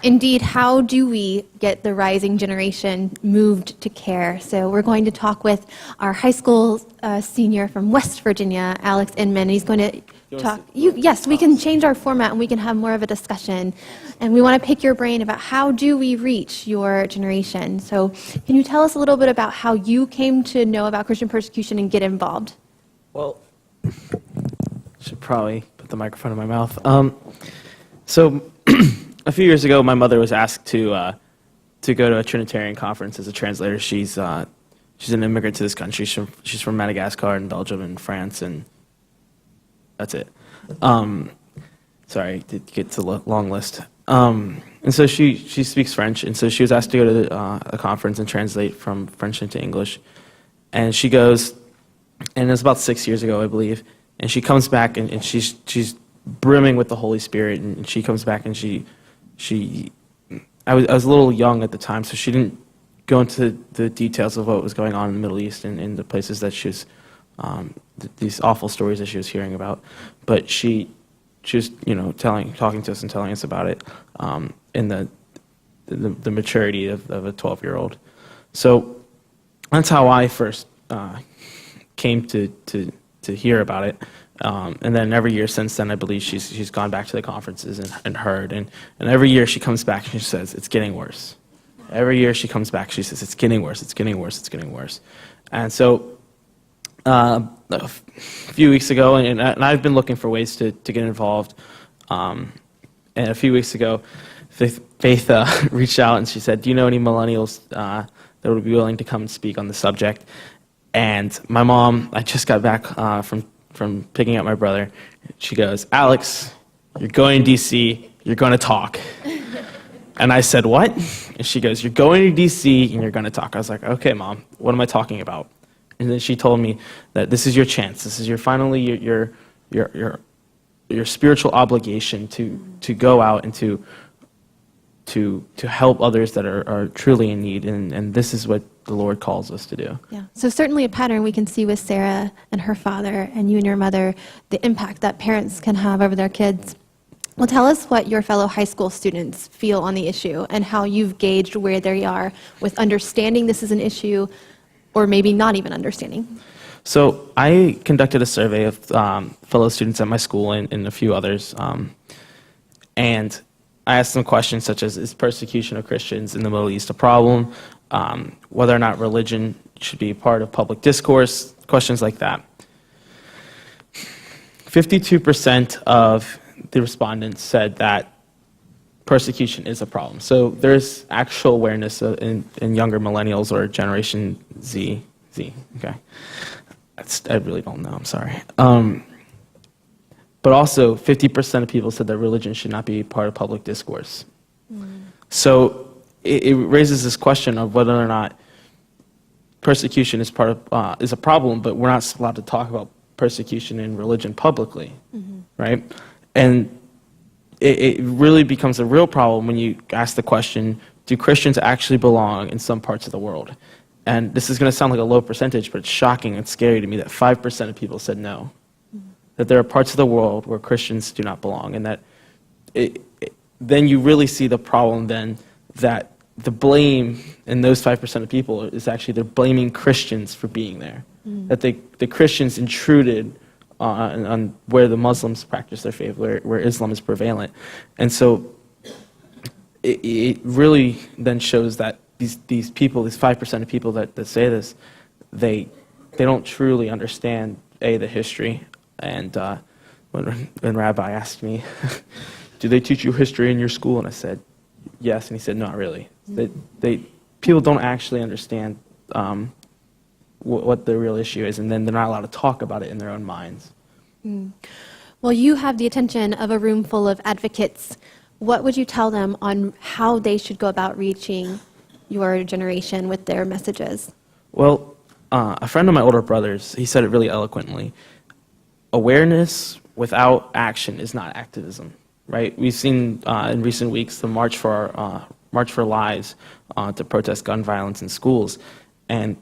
Indeed, how do we get the rising generation moved to care? So we're going to talk with our high school senior from West Virginia, Alex Inman. He's going to talk. Yes, we can change our format and we can have more of a discussion. And we want to pick your brain about how do we reach your generation. So can you tell us a little bit about how you came to know about Christian persecution and get involved? Well, should probably put the microphone in my mouth. So a few years ago, my mother was asked to go to a Trinitarian conference as a translator. She's an immigrant to this country. She's from Madagascar and Belgium and France, and that's it. Sorry, to get to the long list. And so she speaks French, and so she was asked to go to a conference and translate from French into English. And she goes, and it was about 6 years ago, I believe. And she comes back, and she's brimming with the Holy Spirit. And she comes back, and I was a little young at the time, so she didn't go into the details of what was going on in the Middle East and in the places that she was, these awful stories that she was hearing about. But she was, talking to us and telling us about it, in the maturity of a 12-year-old. So that's how I first came to hear about it. And then every year since then, I believe she's gone back to the conferences and heard. And every year she comes back and she says, it's getting worse. Every year she comes back, she says, it's getting worse, it's getting worse, it's getting worse. And so a few weeks ago, and I've been looking for ways to get involved. And a few weeks ago, Faith reached out and she said, do you know any millennials that would be willing to come and speak on the subject? And my mom, I just got back from picking up my brother. She goes, Alex, you're going to D.C., you're going to talk. And I said, what? And she goes, you're going to D.C. and you're going to talk. I was like, okay, Mom, what am I talking about? And then she told me that this is your chance. This is your spiritual obligation to go out and to help others that are truly in need. And this is what the Lord calls us to do. Yeah. So certainly a pattern we can see with Sarah and her father and you and your mother, the impact that parents can have over their kids. Well, tell us what your fellow high school students feel on the issue and how you've gauged where they are with understanding this is an issue or maybe not even understanding. So I conducted a survey of fellow students at my school and a few others. And I asked them questions such as, is persecution of Christians in the Middle East a problem? Whether or not religion should be part of public discourse, questions like that. 52% of the respondents said that persecution is a problem. So there's actual awareness in younger millennials or Generation Z, okay. I really don't know, I'm sorry. But also 50% of people said that religion should not be part of public discourse. So it raises this question of whether or not persecution is a problem, but we're not allowed to talk about persecution in religion publicly, right? And it really becomes a real problem when you ask the question, do Christians actually belong in some parts of the world? And this is going to sound like a low percentage, but it's shocking and scary to me that 5% of people said no. That there are parts of the world where Christians do not belong, and that then you really see the problem then that the blame in those 5% of people is actually they're blaming Christians for being there. That the Christians intruded on where the Muslims practice their faith, where Islam is prevalent. And so it really then shows that these people, these 5% of people that say this, they don't truly understand, the history. And when Rabbi asked me, do they teach you history in your school? And I said, yes. And he said, not really. People don't actually understand what the real issue is, and then they're not allowed to talk about it in their own minds. Well, you have the attention of a room full of advocates. What would you tell them on how they should go about reaching your generation with their messages? Well, a friend of my older brother's, he said it really eloquently. Awareness without action is not activism, right? We've seen in recent weeks the March for Lives to protest gun violence in schools, and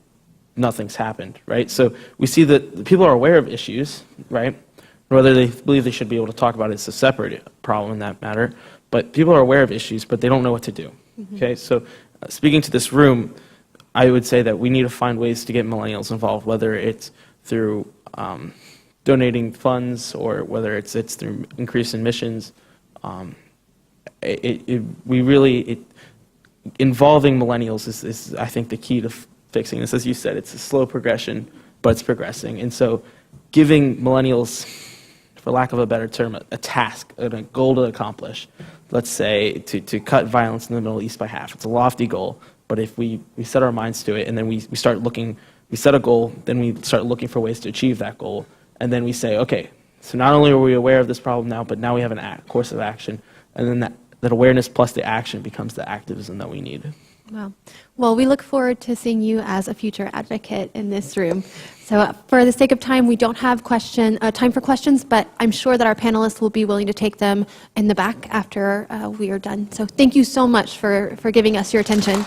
nothing's happened, right? So we see that the people are aware of issues, right? Whether they believe they should be able to talk about it is a separate problem in that matter. but people are aware of issues, but they don't know what to do. Okay, so speaking to this room, I would say that we need to find ways to get millennials involved, whether it's through donating funds or whether it's through increase in missions. Involving millennials is, I think, the key to fixing this. As you said, it's a slow progression, but it's progressing. And so giving millennials, for lack of a better term, a task, a goal to accomplish, let's say to cut violence in the Middle East by half. It's a lofty goal, but if we set our minds to it and then we start looking, we set a goal, then we start looking for ways to achieve that goal, and then we say, okay, so not only are we aware of this problem now, but now we have a course of action, and then that awareness plus the action becomes the activism that we need. Wow. Well, we look forward to seeing you as a future advocate in this room. So for the sake of time, we don't have time for questions, but I'm sure that our panelists will be willing to take them in the back after we are done. So thank you so much for giving us your attention.